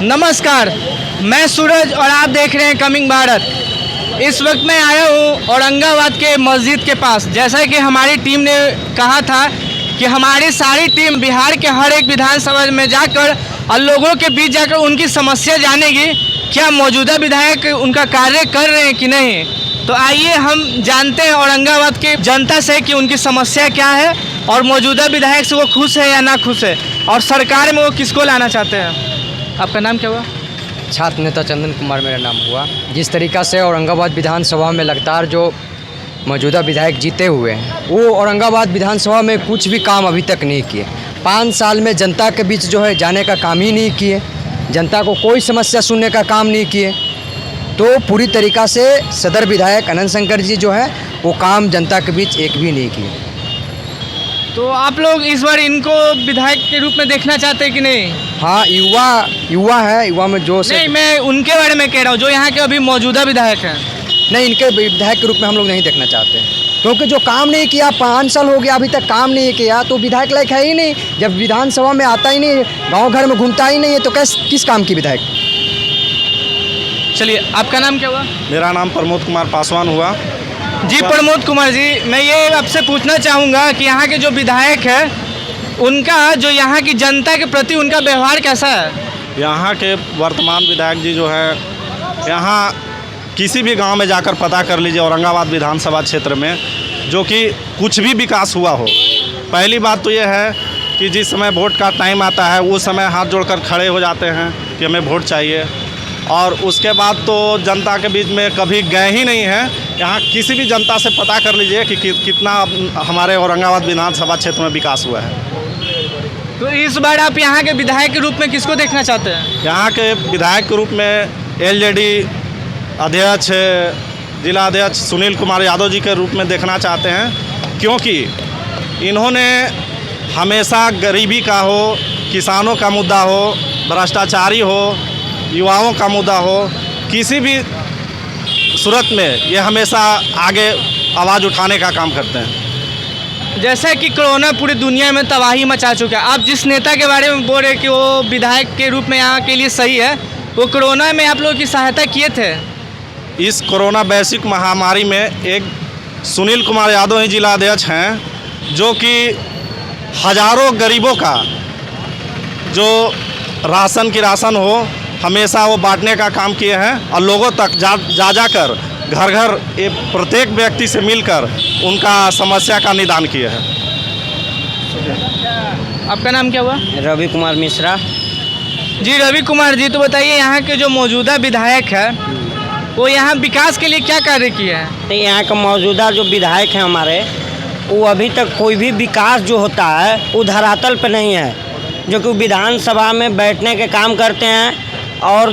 नमस्कार, मैं सूरज और आप देख रहे हैं कमिंग भारत। इस वक्त मैं आया हूँ औरंगाबाद के मस्जिद के पास। जैसा कि हमारी टीम ने कहा था कि हमारी सारी टीम बिहार के हर एक विधानसभा में जाकर और लोगों के बीच जाकर उनकी समस्या जानेगी, क्या मौजूदा विधायक उनका कार्य कर रहे हैं कि नहीं। तो आइए हम जानते हैं औरंगाबाद के जनता से कि उनकी समस्या क्या है और मौजूदा विधायक से वो खुश है या ना खुश है, और सरकार में वो किसको लाना चाहते हैं। आपका नाम क्या हुआ? छात्र नेता चंदन कुमार मेरा नाम हुआ। जिस तरीक़ा से औरंगाबाद विधानसभा में लगातार जो मौजूदा विधायक जीते हुए हैं, वो औरंगाबाद विधानसभा में कुछ भी काम अभी तक नहीं किए। 5 साल में जनता के बीच जो है जाने का काम ही नहीं किए, जनता को कोई समस्या सुनने का काम नहीं किए। तो पूरी तरीक़ा से सदर विधायक अनंत शंकर जी जो है वो काम जनता के बीच एक भी नहीं किए। तो आप लोग इस बार इनको विधायक के रूप में देखना चाहते हैं कि नहीं? हाँ, युवा है, युवा में जोश है। नहीं, मैं उनके बारे में कह रहा हूँ जो यहाँ के अभी मौजूदा विधायक हैं। नहीं, इनके विधायक के रूप में हम लोग नहीं देखना चाहते हैं, क्योंकि जो काम नहीं किया, 5 साल हो गया अभी तक काम नहीं किया, तो विधायक लायक है ही नहीं। जब विधानसभा में आता ही नहीं, गांव घर में घूमता ही नहीं है, तो किस काम की विधायक। चलिए, आपका नाम क्या हुआ? मेरा नाम प्रमोद कुमार पासवान हुआ। जी प्रमोद कुमार जी, मैं ये आपसे पूछना चाहूँगा कि यहाँ के जो विधायक है उनका जो यहाँ की जनता के प्रति उनका व्यवहार कैसा है। यहाँ के वर्तमान विधायक जी जो है, यहाँ किसी भी गांव में जाकर पता कर लीजिए औरंगाबाद विधानसभा क्षेत्र में जो कि कुछ भी विकास हुआ हो। पहली बात तो ये है कि जिस समय वोट का टाइम आता है उस समय हाथ जोड़कर खड़े हो जाते हैं कि हमें वोट चाहिए, और उसके बाद तो जनता के बीच में कभी गए ही नहीं हैं। यहाँ किसी भी जनता से पता कर लीजिए कि कितना हमारे औरंगाबाद विधानसभा क्षेत्र में विकास हुआ है। तो इस बार आप यहाँ के विधायक के रूप में किसको देखना चाहते हैं? यहाँ के विधायक के रूप में एलजेडी अध्यक्ष, जिला अध्यक्ष सुनील कुमार यादव जी के रूप में देखना चाहते हैं, क्योंकि इन्होंने हमेशा गरीबी का हो, किसानों का मुद्दा हो, भ्रष्टाचारी हो, युवाओं का मुद्दा हो, किसी भी सूरत में ये हमेशा आगे आवाज़ उठाने का काम करते हैं। जैसा कि कोरोना पूरी दुनिया में तबाही मचा चुका है, आप जिस नेता के बारे में बोल रहे कि वो विधायक के रूप में यहाँ के लिए सही है, वो कोरोना में आप लोगों की सहायता किए थे। इस कोरोना वैश्विक महामारी में एक सुनील कुमार यादव ही जिला अध्यक्ष हैं, जो कि हज़ारों गरीबों का जो राशन हो हमेशा वो बांटने का काम किए हैं, और लोगों तक जाकर घर घर प्रत्येक व्यक्ति से मिलकर उनका समस्या का निदान किए हैं। आपका नाम क्या हुआ? रवि कुमार मिश्रा। जी रवि कुमार जी, तो बताइए यहाँ के जो मौजूदा विधायक है वो यहाँ विकास के लिए क्या कार्य किए हैं? नहीं, यहाँ का मौजूदा जो विधायक हैं हमारे, वो अभी तक कोई भी विकास जो होता है वो धरातल पर नहीं है। जो कि विधानसभा में बैठने के काम करते हैं और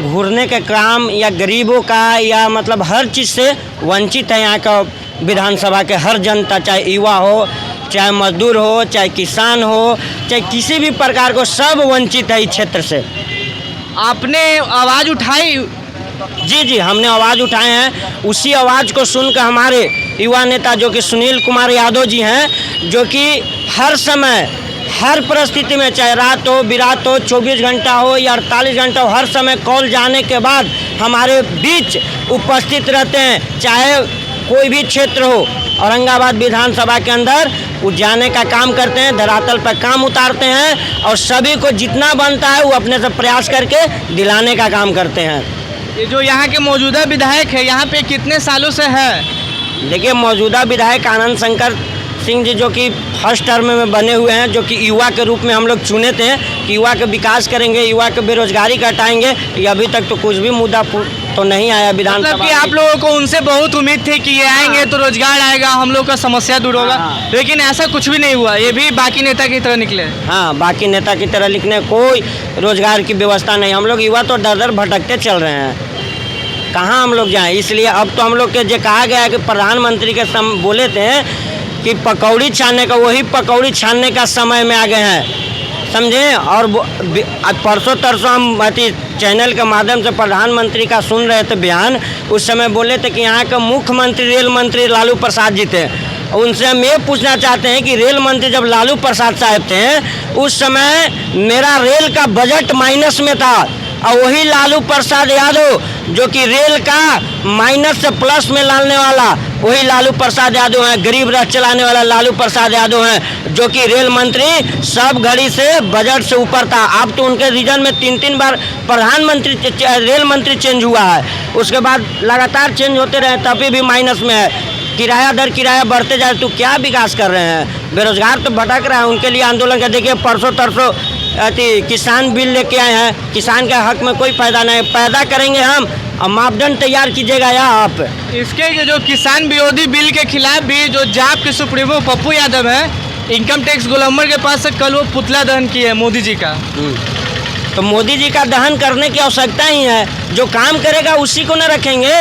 घूरने के काम, या गरीबों का, या मतलब हर चीज़ से वंचित है यहाँ का विधानसभा के हर जनता, चाहे युवा हो, चाहे मजदूर हो, चाहे किसान हो, चाहे किसी भी प्रकार को, सब वंचित है इस क्षेत्र से। आपने आवाज़ उठाई? जी, हमने आवाज़ उठाए हैं। उसी आवाज़ को सुनकर हमारे युवा नेता जो कि सुनील कुमार यादव जी हैं, जो कि हर समय, हर परिस्थिति में, चाहे रात हो, बिरात हो, 24 घंटा हो या 48 घंटा हो, हर समय कॉल जाने के बाद हमारे बीच उपस्थित रहते हैं। चाहे कोई भी क्षेत्र हो औरंगाबाद विधानसभा के अंदर, वो जाने का काम करते हैं, धरातल पर काम उतारते हैं, और सभी को जितना बनता है वो अपने से प्रयास करके दिलाने का काम करते हैं। ये जो यहाँ के मौजूदा विधायक है यहाँ पे कितने सालों से है? देखिए, मौजूदा विधायक अनंत शंकर सिंह जी जो कि फर्स्ट टर्म में बने हुए हैं, जो कि युवा के रूप में हम लोग चुने थे कि युवा का विकास करेंगे, युवा के बेरोजगारी घटाएंगे। ये अभी तक तो कुछ भी मुद्दा तो नहीं आया विधानसभा। मतलब कि आप लोगों को उनसे बहुत उम्मीद थी कि ये आएंगे तो रोजगार आएगा, हम लोग का समस्या दूर होगा, लेकिन ऐसा कुछ भी नहीं हुआ। ये भी बाकी नेता की तरह निकले। हाँ, बाकी नेता की तरह लिखने, कोई रोजगार की व्यवस्था नहीं। हम लोग युवा तो दर दर भटकते चल रहे हैं, कहाँ हम लोग जाएँ। इसलिए अब तो हम लोग के जो कहा गया है कि प्रधानमंत्री के बोले थे कि पकौड़ी छानने का, वही पकौड़ी छानने का समय में आ गए हैं, समझे। और परसों तरसों हम चैनल के माध्यम से प्रधानमंत्री का सुन रहे थे बयान। उस समय बोले थे कि यहाँ के मुख्यमंत्री रेल मंत्री लालू प्रसाद जी थे, उनसे हम ये पूछना चाहते हैं कि रेल मंत्री जब लालू प्रसाद साहब थे उस समय मेरा रेल का बजट माइनस में था, और वही लालू प्रसाद यादव जो कि रेल का माइनस से प्लस में लाने वाला वही लालू प्रसाद यादव हैं। गरीब रथ चलाने वाला लालू प्रसाद यादव हैं जो कि रेल मंत्री सब घड़ी से बजट से ऊपर था। अब तो उनके रीजन में 3 बार प्रधानमंत्री रेल मंत्री चेंज हुआ है, उसके बाद लगातार चेंज होते रहे तभी भी माइनस में है। किराया दर किराया बढ़ते जाए तो क्या विकास कर रहे हैं? बेरोजगार तो भटक रहा है, उनके लिए आंदोलन का देखिए परसों तरसों किसान बिल लेके आए हैं। किसान के हक में कोई फायदा नहीं, पैदा करेंगे हम और मापदंड तैयार कीजिएगा या आप। इसके जो किसान विरोधी बिल के खिलाफ भी जो जाप के सुप्रीमो पप्पू यादव हैं, इनकम टैक्स गोलम्बर के पास से कल वो पुतला दहन किए है मोदी जी का। तो मोदी जी का दहन करने की आवश्यकता ही है, जो काम करेगा उसी को न रखेंगे।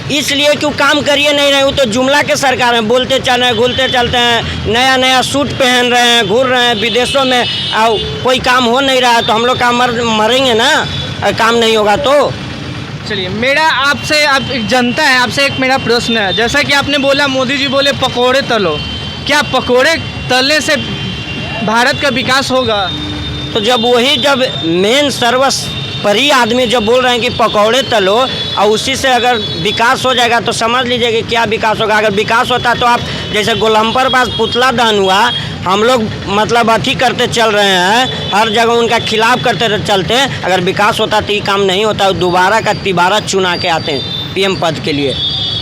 इसलिए क्यों काम करिए नहीं रहे, वो तो जुमला के सरकार हैं, बोलते चल रहे हैं, घूलते चलते हैं, नया नया सूट पहन रहे हैं, घूर रहे हैं विदेशों में, और कोई काम हो नहीं रहा है तो हम लोग का मरेंगे ना, काम नहीं होगा तो। चलिए, मेरा आपसे, आप एक जनता है, आपसे एक मेरा प्रश्न है। जैसा कि आपने बोला मोदी जी बोले पकोड़े तलो, क्या पकोड़े तलने से भारत का विकास होगा? तो जब मेन सर्वोपरि आदमी जब बोल रहे हैं कि पकौड़े तलो और उसी से अगर विकास हो जाएगा तो समझ लीजिए कि क्या विकास होगा। अगर विकास होता तो आप जैसे गोलम्बर पास पुतला दहन हुआ, हम लोग मतलब अथी करते चल रहे हैं, हर जगह उनका खिलाफ करते चलते हैं। अगर विकास होता तो ये काम नहीं होता, दोबारा का तिबारा चुना के आते हैं पीएम पद के लिए।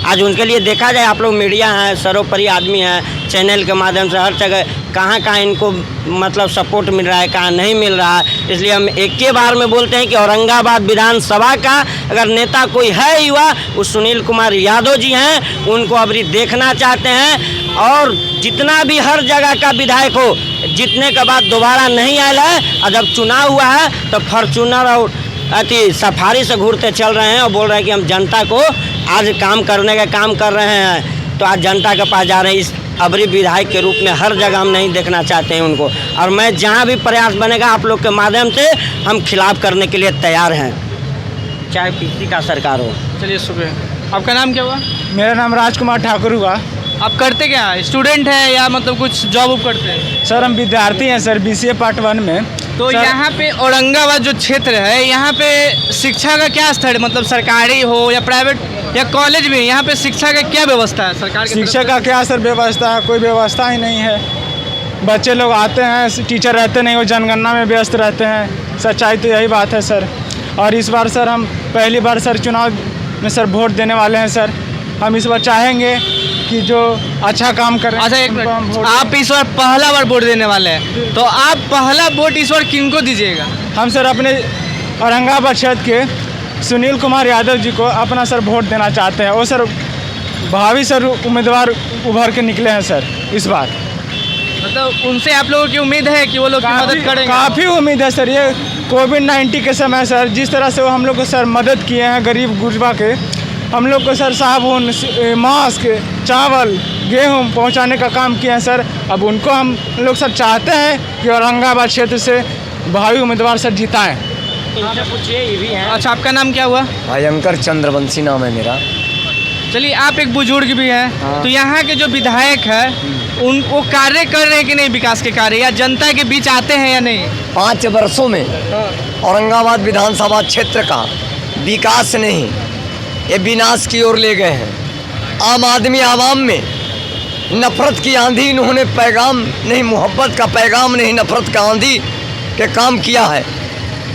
आज उनके लिए देखा जाए, आप लोग मीडिया हैं, सर्वोपरि आदमी हैं, चैनल के माध्यम से हर जगह कहाँ कहाँ इनको मतलब सपोर्ट मिल रहा है, कहाँ नहीं मिल रहा है। इसलिए हम एक के बार में बोलते हैं कि औरंगाबाद विधानसभा का अगर नेता कोई है युवा, वो सुनील कुमार यादव जी हैं। उनको अभी देखना चाहते हैं, और जितना भी हर जगह का विधायक हो, जीतने के बाद दोबारा नहीं आया है, और जब चुनाव हुआ है तो फॉर्चूनर और अति सफारी से घूरते चल रहे हैं और बोल रहे हैं कि हम जनता को आज काम करने का काम कर रहे हैं। तो आज जनता के पास जा रहे हैं, इस अबरी विधायक के रूप में हर जगह हम नहीं देखना चाहते हैं उनको। और मैं जहां भी प्रयास बनेगा आप लोग के माध्यम से हम खिलाफ करने के लिए तैयार हैं, चाहे किसी का सरकार हो। चलिए, शुक्रिया। आपका नाम क्या हुआ? मेरा नाम राजकुमार ठाकुर हुआ। आप करते क्या हैं? स्टूडेंट हैं या मतलब कुछ जॉब उब करते हैं? सर हम विद्यार्थी हैं सर, BCA पार्ट 1 में। तो सर, यहाँ पे औरंगाबाद जो क्षेत्र है, यहाँ पे शिक्षा का क्या स्तर है? मतलब सरकारी हो या प्राइवेट या कॉलेज में, यहाँ पे शिक्षा का क्या व्यवस्था है सरकार की तरफ शिक्षा से? का क्या सर व्यवस्था है? कोई व्यवस्था ही नहीं है। बच्चे लोग आते हैं, टीचर रहते नहीं, वो जनगणना में व्यस्त रहते हैं। सच्चाई तो यही बात है सर। और इस बार सर हम पहली बार सर चुनाव में सर वोट देने वाले हैं सर। हम इस बार चाहेंगे कि जो अच्छा काम करें। अच्छा, एक उनको हम मिनट, वोट आप इस बार पहला बार वोट देने वाले हैं, तो आप पहला वोट इस बार किनको दीजिएगा? हम सर अपने औरंगाबाद क्षेत्र के सुनील कुमार यादव जी को अपना सर वोट देना चाहते हैं। वो सर भावी सर उम्मीदवार उभर के निकले हैं सर इस बार। मतलब उनसे आप लोगों की उम्मीद है कि वो लोग की मदद करेंगे? काफ़ी उम्मीद है सर। ये कोविड-19 के समय सर जिस तरह से वो हम लोग को सर मदद किए हैं, गरीब गुरबा के, हम लोग को सर साबुन, मास्क, चावल, गेहूं पहुंचाने का काम किया है सर। अब उनको हम लोग सर चाहते हैं कि औरंगाबाद क्षेत्र से भावी उम्मीदवार सर जिताएं। इनसे पूछिए, ये भी हैं। अच्छा, आपका नाम क्या हुआ? भयंकर चंद्रवंशी नाम है मेरा। चलिए, आप एक बुजुर्ग भी हैं, हाँ। तो यहाँ के जो विधायक है उन वो कार्य कर रहे हैं कि नहीं, विकास के कार्य, या जनता के बीच आते हैं या नहीं? 5 वर्षों में औरंगाबाद विधानसभा क्षेत्र का विकास नहीं, ये विनाश की ओर ले गए हैं। आम आदमी आवाम में नफरत की आंधी इन्होंने पैगाम नहीं, मोहब्बत का पैगाम नहीं, नफरत का आंधी के काम किया है।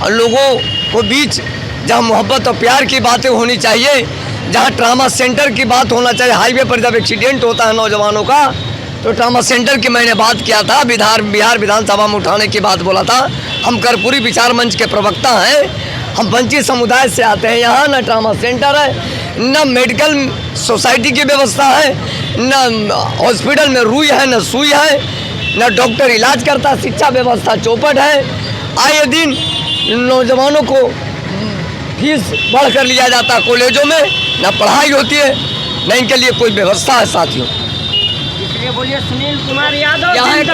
और लोगों को बीच जहाँ मोहब्बत और प्यार की बातें होनी चाहिए, जहाँ ट्रामा सेंटर की बात होना चाहिए, हाईवे पर जब एक्सीडेंट होता है नौजवानों का, तो ट्रामा सेंटर की मैंने बात किया था, बिहार विधानसभा में उठाने की बात बोला था। हम कर्पूरी विचार मंच के प्रवक्ता हैं, हम वंचित समुदाय से आते हैं। यहाँ न ट्रामा सेंटर है, न मेडिकल सोसाइटी की व्यवस्था है, न हॉस्पिटल में रुई है, न सुई है, न डॉक्टर इलाज करता, शिक्षा व्यवस्था चौपट है। आए दिन नौजवानों को फीस बढ़ कर लिया जाता है कॉलेजों में, न पढ़ाई होती है, न इनके लिए कोई व्यवस्था है साथियों। इसलिए बोलिए सुनील कुमार यादव यहाँ एक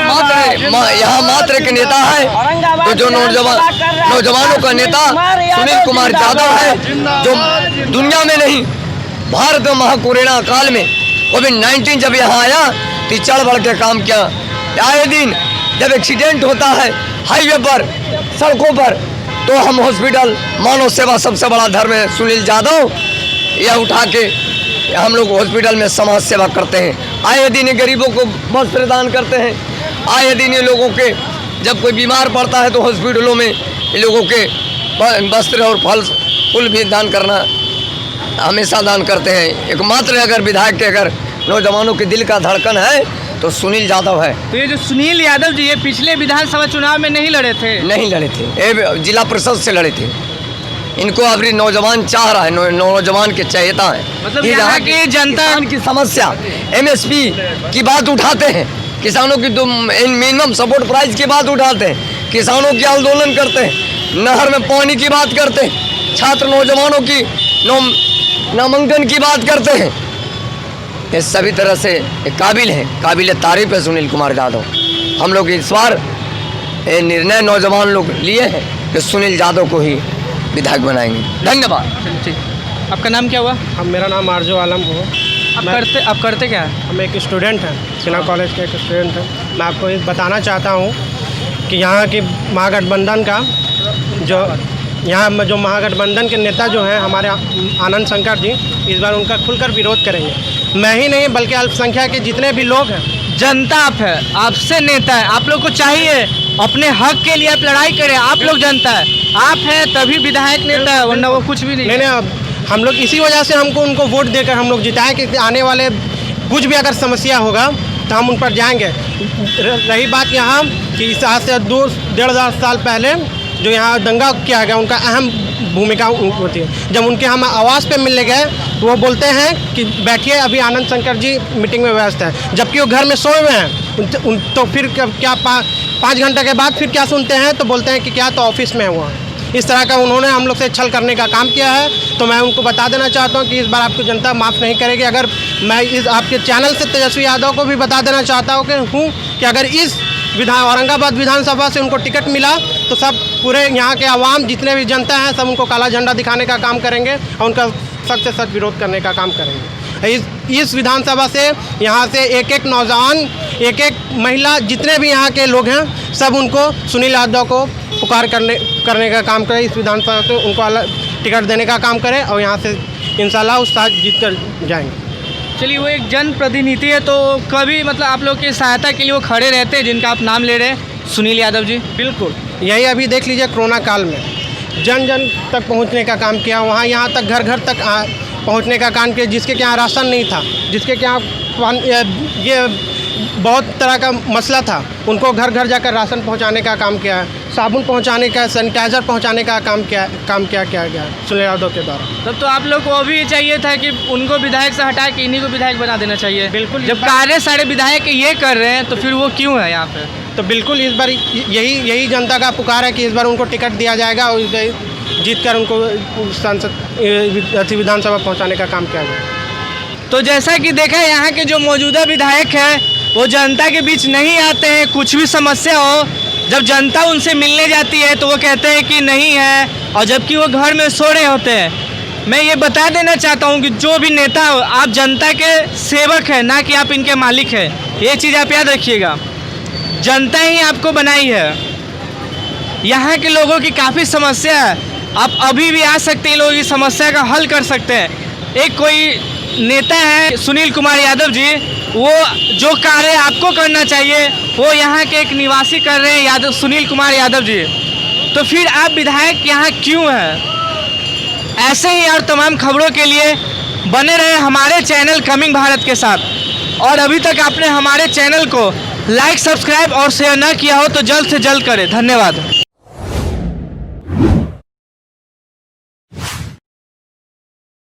मात्र एक नेता है, तो जो नौजवानों का नेता सुनील कुमार यादव है, जो दुनिया में नहीं भारत में महाकोरोना काल में कोविड-19 जब यहाँ आया तो चढ़ बढ़ के काम किया। आए दिन जब एक्सीडेंट होता है हाईवे पर, सड़कों पर, तो हम हॉस्पिटल मानव सेवा सबसे बड़ा धर्म है सुनील यादव, यह उठा के हम लोग हॉस्पिटल में समाज सेवा करते हैं। आए दिन गरीबों को बस प्रदान करते हैं। आए दिन ये लोगों के जब कोई बीमार पड़ता है तो हॉस्पिटलों में ये लोगों के वस्त्र और फल फूल भी दान करना हमेशा दान करते हैं। एकमात्र अगर विधायक के अगर नौजवानों के दिल का धड़कन है तो सुनील यादव है। तो ये जो सुनील यादव जी ये पिछले विधानसभा चुनाव में नहीं लड़े थे? नहीं लड़े थे, ये जिला परिषद से लड़े थे। इनको अभी नौजवान चाह रहा है, नौजवान के चहेता है। मतलब यहाँ की जनता की समस्या MSP की बात उठाते हैं, किसानों की मिनिमम सपोर्ट प्राइस की बात उठाते हैं, किसानों की आंदोलन करते हैं, नहर में पानी की बात करते हैं, छात्र नौजवानों की नामांकन की बात करते हैं। ये सभी तरह से काबिल हैं, काबिल तारीफ है सुनील कुमार यादव। हम लोग इस बार निर्णय नौजवान लोग लिए हैं कि सुनील यादव को ही विधायक बनाएंगे। धन्यवाद। ठीक, आपका नाम क्या हुआ? अब मेरा नाम आरजू आलम हुआ। आप करते क्या हैं? हम एक स्टूडेंट हैं, सिन्हा कॉलेज के एक स्टूडेंट हैं। मैं आपको ये बताना चाहता हूँ कि यहाँ की महागठबंधन का जो महागठबंधन के नेता जो हैं हमारे आनंद शंकर जी, इस बार उनका खुलकर विरोध करेंगे। मैं ही नहीं बल्कि अल्पसंख्यक के जितने भी लोग हैं। जनता आप है, आपसे नेता है, आप लोग को चाहिए अपने हक के लिए आप लड़ाई करें। आप लोग जनता है, आप हैं तभी विधायक नेता है, वरना वो कुछ भी नहीं। नहीं, हम लोग इसी वजह से उनको वोट देकर हम लोग जिताएं कि आने वाले कुछ भी अगर समस्या होगा तो हम उन पर जाएंगे। रही बात यहाँ कि आज से 2-1.5 साल पहले जो यहाँ दंगा किया गया, उनका अहम भूमिका होती है। जब उनके हम आवास पे मिलने गए तो वो बोलते हैं कि बैठिए, अभी आनंद शंकर जी मीटिंग में व्यस्त है, जबकि वो घर में सोए हुए हैं। तो फिर क्या 5 घंटे के बाद फिर क्या सुनते हैं तो बोलते हैं कि क्या तो ऑफिस में है वो। इस तरह का उन्होंने हम लोग से छल करने का काम किया है। तो मैं उनको बता देना चाहता हूँ कि इस बार आपको जनता माफ़ नहीं करेगी। अगर मैं इस आपके चैनल से तेजस्वी यादव को भी बता देना चाहता हूँ कि अगर इस औरंगाबाद विधानसभा से उनको टिकट मिला तो सब पूरे यहाँ के आवाम जितने भी जनता हैं सब उनको काला झंडा दिखाने का काम करेंगे और उनका सख्त से सख्त विरोध करने का काम करेंगे। इस विधानसभा से यहाँ से एक नौजवान, एक महिला, जितने भी यहाँ के लोग हैं सब उनको सुनील यादव को पुकार करने का काम करें। इस विधानसभा से उनको अलग टिकट देने का काम करें और यहाँ से इंशाल्लाह उस साथ जीत कर जाएंगे। चलिए, वो एक जनप्रतिनिधि है तो कभी मतलब आप लोग की सहायता के लिए वो खड़े रहते हैं, जिनका आप नाम ले रहे हैं सुनील यादव जी। बिल्कुल, यही अभी देख लीजिए कोरोना काल में जन तक पहुंचने का काम किया, वहाँ यहाँ तक घर तक पहुंचने का काम किया। जिसके क्या राशन नहीं था, जिसके क्या ये बहुत तरह का मसला था, उनको घर जाकर राशन पहुंचाने का काम किया, साबुन पहुंचाने का, सैनिटाइज़र पहुंचाने का काम किया गया सुनील यादव के द्वारा। तब तो आप लोग को अभी चाहिए था कि उनको विधायक से हटा के इन्हीं को विधायक बना देना चाहिए। बिल्कुल, जब कार्य सारे विधायक ये कर रहे हैं तो फिर वो क्यों है यहाँ पे? तो बिल्कुल इस बार यही जनता का पुकार है कि इस बार उनको टिकट दिया जाएगा और जीत कर उनको सांसद विधानसभा पहुँचाने का काम किया जाएगा। तो जैसा कि देखा, यहाँ के जो मौजूदा विधायक हैं वो जनता के बीच नहीं आते हैं। कुछ भी समस्या हो, जब जनता उनसे मिलने जाती है तो वो कहते हैं कि नहीं है, और जबकि वो घर में सो रहे होते हैं। मैं ये बता देना चाहता हूँ कि जो भी नेता हो, आप जनता के सेवक हैं, ना कि आप इनके मालिक हैं। ये चीज़ आप याद रखिएगा, जनता ही आपको बनाई है। यहाँ के लोगों की काफ़ी समस्या है, आप अभी भी आ सकते हैं, लोगों की समस्या का हल कर सकते हैं। एक कोई नेता है सुनील कुमार यादव जी, वो जो कार्य आपको करना चाहिए वो यहाँ के एक निवासी कर रहे हैं, सुनील कुमार यादव जी। तो फिर आप विधायक यहाँ क्यों हैं? ऐसे ही और तमाम खबरों के लिए बने रहे हमारे चैनल कमिंग भारत के साथ। और अभी तक आपने हमारे चैनल को लाइक, सब्सक्राइब और शेयर ना किया हो तो जल्द से जल्द करें। धन्यवाद।